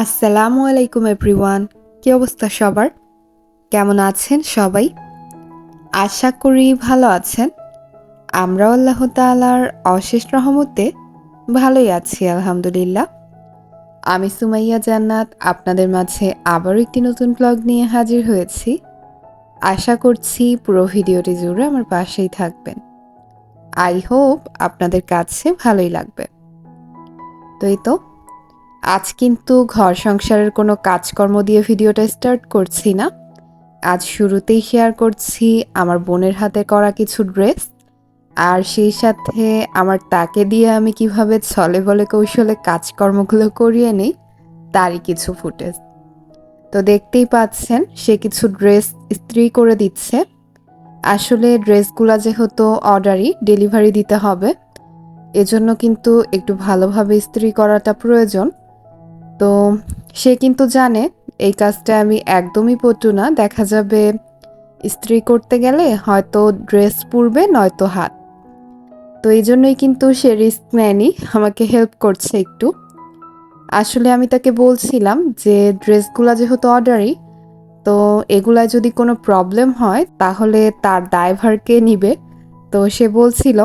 আসসালামু আলাইকুম এভরিওয়ান। কি অবস্থা সবার? কেমন আছেন সবাই? আশা করি ভালো আছেন। আমরাও আল্লাহ তাআলার অশেষ রহমতে ভালোই আছি আলহামদুলিল্লাহ। আমি সুমাইয়া জান্নাত আপনাদের মাঝে আবারও একটি নতুন ব্লগ নিয়ে হাজির হয়েছি। আশা করছি পুরো ভিডিওটি জুড়ে আমার পাশেই থাকবেন। আই হোপ আপনাদের কাছে ভালোই লাগবে। তো আজ কিন্তু ঘর সংসারের কোনো কাজকর্ম দিয়ে ভিডিওটা স্টার্ট করছি না। আজ শুরুতেই শেয়ার করছি আমার বোনের হাতে করা কিছু ড্রেস, আর সেই সাথে আমার তাকে দিয়ে আমি কিভাবে ছলে বলে কৌশলে কাজকর্মগুলো করিয়ে নিই তারই কিছু ফুটেজ। তো দেখতেই পাচ্ছেন সে কিছু ড্রেস ইস্ত্রি করে দিচ্ছে। আসলে ড্রেসগুলো যেহেতু অর্ডারই ডেলিভারি দিতে হবে, এজন্য কিন্তু একটু ভালোভাবে ইস্ত্রি করাটা প্রয়োজন। তো সে কিন্তু জানে এই কাজটা আমি একদমই পটু না। দেখা যাবে ইস্ত্রি করতে গেলে হয়তো ড্রেস পুড়বে নয়তো হাত। তো এই জন্যই কিন্তু সে রিস্ক নেয়নি, আমাকে হেল্প করছে একটু। আসলে আমি তাকে বলছিলাম যে ড্রেসগুলো যেহেতু অর্ডারই, তো এগুলায় যদি কোনো প্রবলেম হয় তাহলে তার দায়ভার কে নিবে। তো সে বলছিল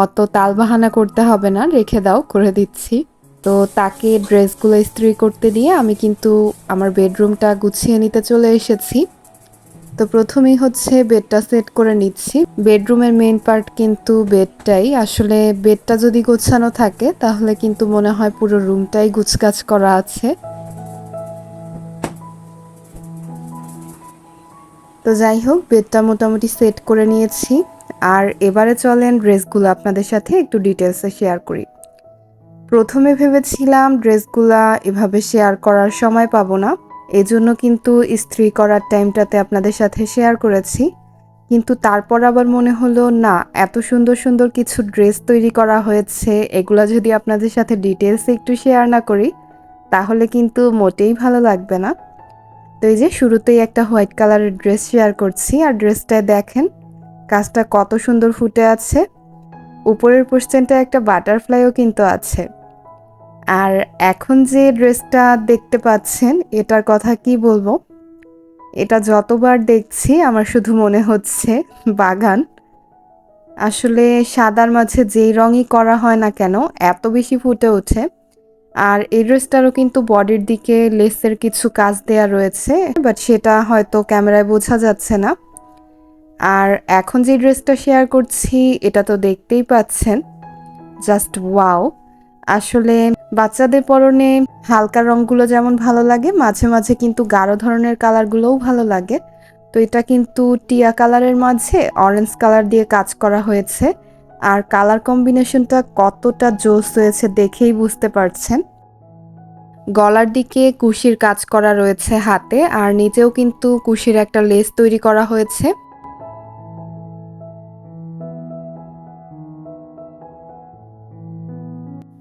অত তালবাহানা করতে হবে না, রেখে দাও, করে দিচ্ছি। তো তাকে ড্রেসগুলো ইস্ত্রি করতে দিয়ে আমি কিন্তু আমার বেডরুমটা গুছিয়ে নিতে চলে এসেছি। তো প্রথমেই হচ্ছে বেডটা সেট করে নিচ্ছি। বেডরুমের মেইন পার্ট কিন্তু বেডটাই। আসলে বেডটা যদি গোছানো থাকে তাহলে কিন্তু মনে হয় পুরো রুমটাই গুছগাছ করা আছে। তো যাই হোক, বেডটা মোটামুটি সেট করে নিয়েছি। আর এবারে চলেন ড্রেসগুলো আপনাদের সাথে একটু ডিটেলসে শেয়ার করি। প্রথমে ভেবেছিলাম ড্রেসগুলা এভাবে শেয়ার করার সময় পাবো না, এজন্য কিন্তু ইস্ত্রি করার টাইমটাতে আপনাদের সাথে শেয়ার করেছি। কিন্তু তারপর আবার মনে হলো না, এত সুন্দর সুন্দর কিছু ড্রেস তৈরি করা হয়েছে, এগুলা যদি আপনাদের সাথে ডিটেলসে একটু শেয়ার না করি তাহলে কিন্তু মোটেই ভালো লাগবে না। তো এই যে শুরুতেই একটা হোয়াইট কালারের ড্রেস শেয়ার করছি, আর ড্রেসটায় দেখেন কাজটা কত সুন্দর ফুটে আছে। উপরের পোর্শনটা একটা বাটারফ্লাইও কিন্তু আছে। আর এখন যে ড্রেসটা দেখতে পাচ্ছেন এটার কথা কি বলবো, এটা যতবার দেখছি আমার শুধু মনে হচ্ছে বাগান। আসলে সাদার মাঝে যেই রঙই করা হয় না কেন এত বেশি ফুটে ওঠে। আর এই ড্রেসটারও কিন্তু বডির দিকে লেসের কিছু কাজ দেয়া রয়েছে, বাট সেটা হয়তো ক্যামেরায় বোঝা যাচ্ছে না। আর এখন যে ড্রেসটা শেয়ার করছি এটা তো দেখতেই পাচ্ছেন, জাস্ট ওয়াও। আসলে বাচ্চাদের পরনে হালকা রঙগুলো যেমন ভালো লাগে, মাঝে মাঝে কিন্তু গাঢ় ধরনের কালারগুলোও ভালো লাগে। তো এটা কিন্তু টিয়া কালারের মাঝে অরেঞ্জ কালার দিয়ে কাজ করা হয়েছে। আর কালার কম্বিনেশনটা কতটা জোস হয়েছে দেখেই বুঝতে পারছেন। গলার দিকে কুশির কাজ করা রয়েছে হাতে, আর নিচেও কিন্তু কুশির একটা লেস তৈরি করা হয়েছে।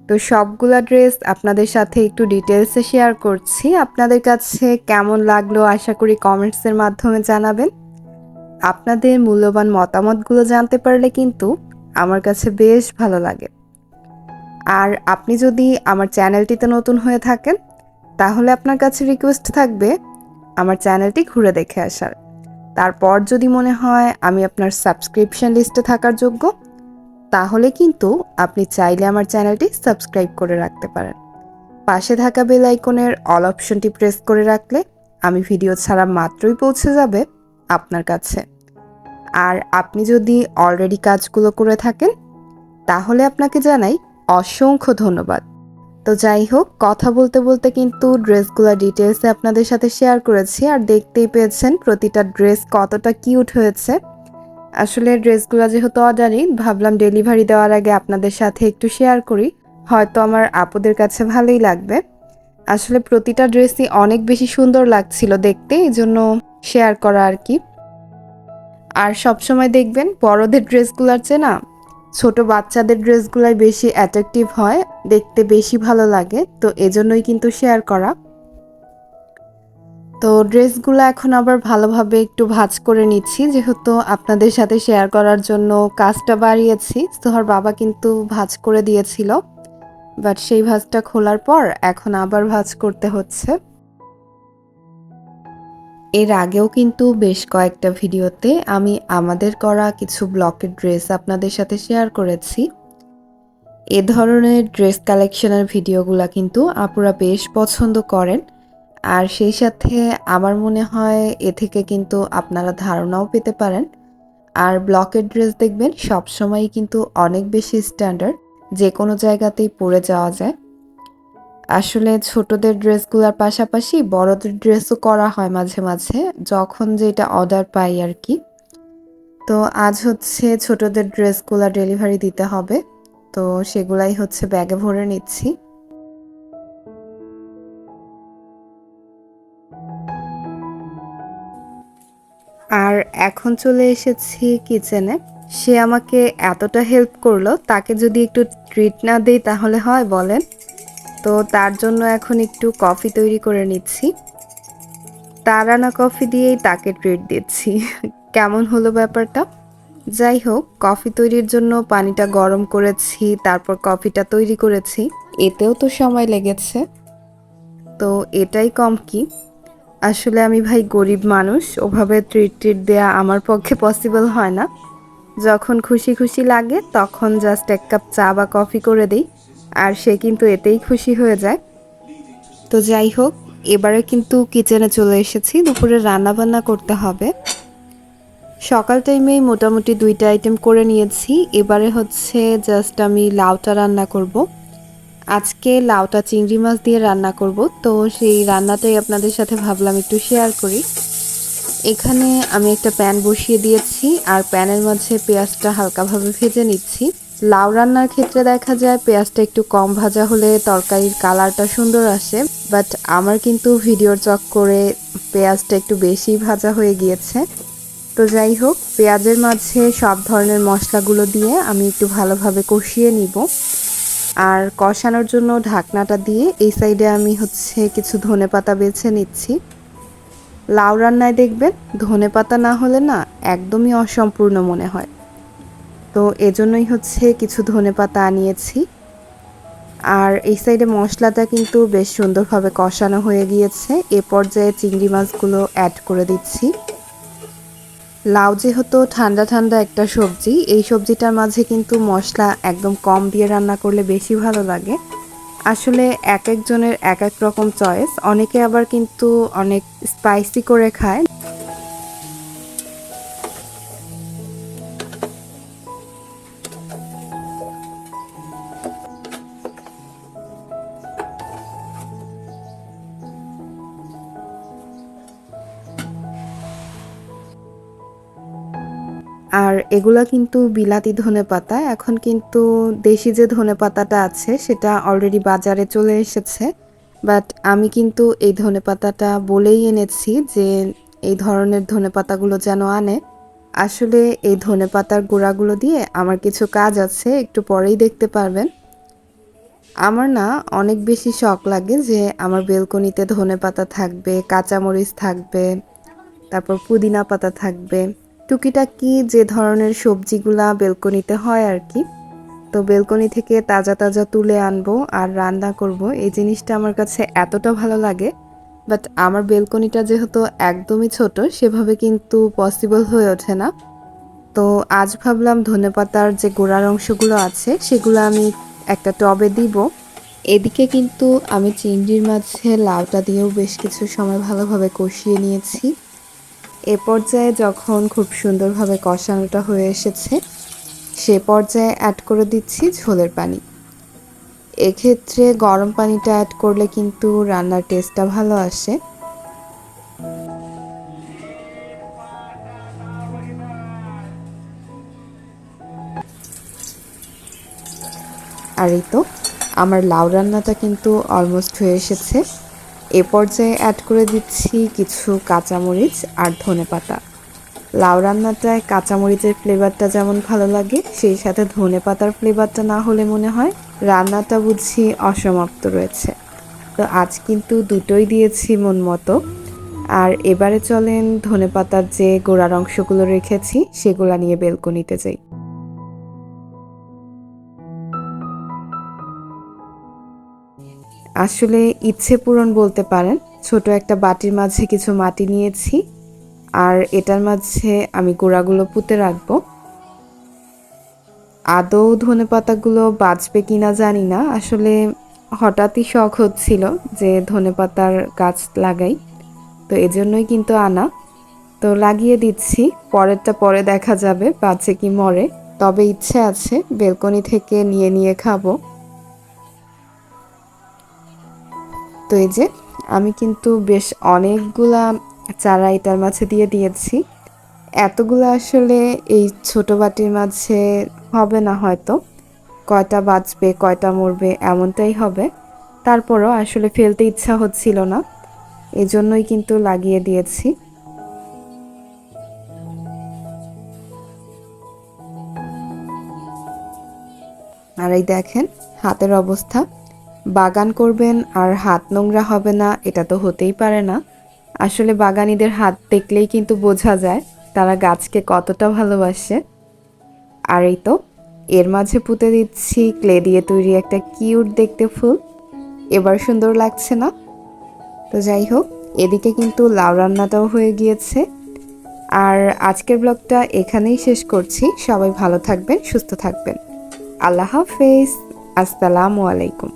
তো সবগুলা ড্রেস আপনাদের সাথে একটু ডিটেলসে শেয়ার করছি। আপনাদের কাছে কেমন লাগলো আশা করি কমেন্টসের মাধ্যমে জানাবেন। আপনাদের মূল্যবান মতামতগুলো জানতে পারলে কিন্তু আমার কাছে বেশ ভালো লাগে। আর আপনি যদি আমার চ্যানেলটিতে নতুন হয়ে থাকেন তাহলে আপনার কাছে রিকোয়েস্ট থাকবে আমার চ্যানেলটি ঘুরে দেখে আসার। তারপর যদি মনে হয় আমি আপনার সাবস্ক্রিপশন লিস্টে থাকার যোগ্য, তাহলে কিন্তু আপনি চাইলে আমার চ্যানেলটি সাবস্ক্রাইব করে রাখতে পারেন। পাশে থাকা বেল আইকনের অল অপশনটি প্রেস করে রাখলে আমি ভিডিও ছাড়া মাত্রই পৌঁছে যাবে আপনার কাছে। আর আপনি যদি অলরেডি কাজগুলো করে থাকেন তাহলে আপনাকে জানাই অসংখ্য ধন্যবাদ। তো যাই হোক, কথা বলতে বলতে কিন্তু ড্রেসগুলো ডিটেলসে আপনাদের সাথে শেয়ার করেছি, আর দেখতেই পেয়েছেন প্রতিটা ড্রেস কতটা কিউট হয়েছে। আসলে ড্রেসগুলো যেহেতু অর্ডারই, ভাবলাম ডেলিভারি দেওয়ার আগে আপনাদের সাথে একটু শেয়ার করি, হয়তো আমার আপুদের কাছে ভালোই লাগবে। আসলে প্রতিটা ড্রেসই অনেক বেশি সুন্দর লাগছিল দেখতে, এই জন্য শেয়ার করা আর কি। আর সবসময় দেখবেন বড়দের ড্রেসগুলোর চেয়ে না ছোট বাচ্চাদের ড্রেসগুলাই বেশি অ্যাট্রাকটিভ হয়, দেখতে বেশি ভালো লাগে, তো এজন্যই কিন্তু শেয়ার করা। তো ড্রেসগুলো এখন আবার ভালোভাবে একটু ভাঁজ করে নিচ্ছি, যেহেতু আপনাদের সাথে শেয়ার করার জন্য কাজটা বাড়িয়েছি। সোহার বাবা কিন্তু ভাঁজ করে দিয়েছিল। বাট সেই ভাঁজটা খোলার পর এখন আবার ভাঁজ করতে হচ্ছে। এর আগেও কিন্তু বেশ কয়েকটা ভিডিওতে আমি আমাদের করা কিছু ব্লকের ড্রেস আপনাদের সাথে শেয়ার করেছি। এ ধরনের ড্রেস কালেকশনের ভিডিওগুলা কিন্তু আপুরা বেশ পছন্দ করেন। আর সেই সাথে আমার মনে হয় এ থেকে কিন্তু আপনারা ধারণাও পেতে পারেন। আর ব্লকের ড্রেস দেখবেন সবসময়ই কিন্তু অনেক বেশি স্ট্যান্ডার্ড, যে কোনো জায়গাতেই পরে যাওয়া যায়। আসলে ছোটদের ড্রেসগুলোর পাশাপাশি বড়দের ড্রেসও করা হয় মাঝে মাঝে, যখন যেটা অর্ডার পাই আর কি। তো আজ হচ্ছে ছোটদের ড্রেসগুলো ডেলিভারি দিতে হবে, তো সেগুলাই হচ্ছে ব্যাগে ভরে নিচ্ছি। আর এখন চলে এসেছি কিচেনে। সে আমাকে এতটা হেল্প করলো, তাকে যদি একটু ট্রিট না দেই তাহলে হয় বলেন? তো তার জন্য এখন একটু কফি তৈরি করে নিচ্ছি। তার আনা কফি দিয়েই তাকে ট্রিট দিচ্ছি। কেমন হলো ব্যাপারটা? যাই হোক, কফি তৈরির জন্য পানিটা গরম করেছি, তারপর কফিটা তৈরি করেছি। এতেও তো সময় লেগেছে, তো এটাই কম কি। আসলে আমি ভাই গরিব মানুষ, ওভাবে ট্রিট দেয়া আমার পক্ষে পসিবল হয় না। যখন খুশি খুশি লাগে তখন জাস্ট এক কাপ চা বা কফি করে দিই, আর সে কিন্তু এতেই খুশি হয়ে যায়। তো যাই হোক, এবারে কিন্তু কিচেনে চলে এসেছি, দুপুরে রান্না বান্না করতে হবে। সকাল টাইমেই মোটামুটি 2টা আইটেম করে নিয়েছি। এবারে হচ্ছে জাস্ট আমি লাউটা রান্না করব। আজকে লাউটা চিংড়ি মাছ দিয়ে রান্না করব, তো সেই রান্নাটাই আপনাদের সাথে ভাবলাম একটু শেয়ার করি। এখানে আমি একটা প্যান বসিয়ে দিয়েছি, আর প্যানের মাঝে পেঁয়াজটা হালকাভাবে ভেজে নিচ্ছি। লাউ রান্নার ক্ষেত্রে দেখা যায় পেঁয়াজটা একটু কম ভাজা হলে তরকারির কালারটা সুন্দর আসে, বাট আমার কিন্তু ভিডিওর চক্করে পেঁয়াজটা একটু বেশি ভাজা হয়ে গিয়েছে। তো যাই হোক, পেঁয়াজের মাঝে সব ধরনের মশলাগুলো দিয়ে আমি একটু ভালোভাবে কষিয়ে নিব। আর কষানোর জন্য ঢাকনাটা দিয়ে এই সাইডে আমি হচ্ছে কিছু ধনেপাতা বেছে নিচ্ছি। লাউ রান্নায় দেখবেন ধনেপাতা না হলে না একদমই অসম্পূর্ণ মনে হয়, তো এজন্যই হচ্ছে কিছু ধনেপাতা আনিয়েছি। আর এই সাইডে মশলাটা কিন্তু বেশ সুন্দরভাবে কষানো হয়ে গিয়েছে। এ পর্যায়ে চিংড়ি মাছগুলো অ্যাড করে দিচ্ছি। লাউ যেহেতু ঠান্ডা ঠান্ডা একটা সবজি, এই সবজিটার মাঝে কিন্তু মশলা একদম কম দিয়ে রান্না করলে বেশি ভালো লাগে। আসলে এক একজনের এক এক রকম চয়েস, অনেকে আবার কিন্তু অনেক স্পাইসি করে খায়। আর এগুলা কিন্তু বিলাতি ধনেপাতা। এখন কিন্তু দেশি যে ধনেপাতাটা আছে সেটা অলরেডি বাজারে চলে এসেছে। বাট আমি কিন্তু এই ধনেপাতাটা বলেই এনেছি যে এই ধরনের ধনেপাতাগুলো যেন আনে। আসলে এই ধনেপাতার গুঁড়াগুলো দিয়ে আমার কিছু কাজ আছে, একটু পরেই দেখতে পারবেন। আমার না অনেক বেশি শখ লাগে যে আমার বেলকনিতে ধনেপাতা থাকবে, কাঁচামরিচ থাকবে, তারপর পুদিনা পাতা থাকবে, টুকিটাকি যে ধরনের সবজিগুলা বেলকনিতে হয় আর কি। তো বেলকনি থেকে তাজা তাজা তুলে আনবো আর রান্না করব, এই জিনিসটা আমার কাছে এতটা ভালো লাগে। বাট আমার বেলকনিটা যেহেতু একদমই ছোট, সেভাবে কিন্তু পসিবল হয়ে ওঠে না। তো আজ ভাবলাম ধনেপাতার যে গোড়ার অংশগুলো আছে সেগুলো আমি একটা টবে দিব। এদিকে কিন্তু আমি চিংড়ির মাঝে লাউটা দিয়েও বেশ কিছু সময় ভালোভাবে কষিয়ে নিয়েছি। এ পর্যায়ে যখন খুব সুন্দরভাবে কষানোটা হয়ে এসেছে, সে পর্যায়ে অ্যাড করে দিচ্ছি ঝোলের পানি। এক্ষেত্রে গরম পানিটা অ্যাড করলে কিন্তু রান্নার টেস্টটা ভালো আসে। আর এই তো আমার লাউ রান্নাটা কিন্তু অলমোস্ট হয়ে এসেছে। এ পর্যায়ে অ্যাড করে দিচ্ছি কিছু কাঁচামরিচ আর ধনেপাতা। লাউ রান্নাটায় কাঁচামরিচের ফ্লেভারটা যেমন ভালো লাগে, সেই সাথে ধনেপাতার ফ্লেভারটা না হলে মনে হয় রান্নাটা বুঝি অসমাপ্ত রয়েছে। তো আজ কিন্তু দুটোই দিয়েছি মন মতো। আর এবারে চলেন ধনেপাতার যে গোড়ার অংশগুলো রেখেছি সেগুলা নিয়ে বেলকনিতে যাই। আসলে ইচ্ছে পূরণ বলতে পারেন। ছোট একটা বাটির মাঝে কিছু মাটি নিয়েছি, আর এটার মাঝে আমি গোড়াগুলো পুঁতে রাখবো। আদৌ ধনেপাতাগুলো বাঁচবে কিনা জানি না, আসলে হঠাৎই শখ হচ্ছিল যে ধনেপাতার গাছ লাগাই, তো এজন্যই কিন্তু আনা। তো লাগিয়ে দিচ্ছি, পরেরটা পরে দেখা যাবে বাঁচে কি মরে। তবে ইচ্ছে আছে বেলকনি থেকে নিয়ে নিয়ে খাবো। তো এই যে আমি কিন্তু বেশ অনেকগুলা চারা এটার মাঝে দিয়ে দিয়েছি। এতগুলো আসলে এই ছোট বাটির মাঝে হবে না হয়তো, কয়টা বাঁচবে কয়টা মরবে এমনটাই হবে। তারপরও আসলে ফেলতে ইচ্ছা হচ্ছিল না, এজন্যই কিন্তু লাগিয়ে দিয়েছি। আর এই দেখেন হাতের অবস্থা। বাগান করবেন আর হাত নোংরা হবে না, এটা তো হতেই পারে না। আসলে বাগানীদের হাত দেখলেই কিন্তু বোঝা যায় তারা গাছকে কতটা ভালোবাসে। আর এই তো এর মাঝে পুঁতে দিচ্ছি ক্লে দিয়ে তৈরি একটা কিউট দেখতে ফুল। এবার সুন্দর লাগছে না? তো যাই হোক, এদিকে কিন্তু লাউ রান্নাটাও হয়ে গিয়েছে। আর আজকের ব্লগটা এখানেই শেষ করছি। সবাই ভালো থাকবেন, সুস্থ থাকবেন। আল্লাহ হাফেজ। আসসালামু আলাইকুম।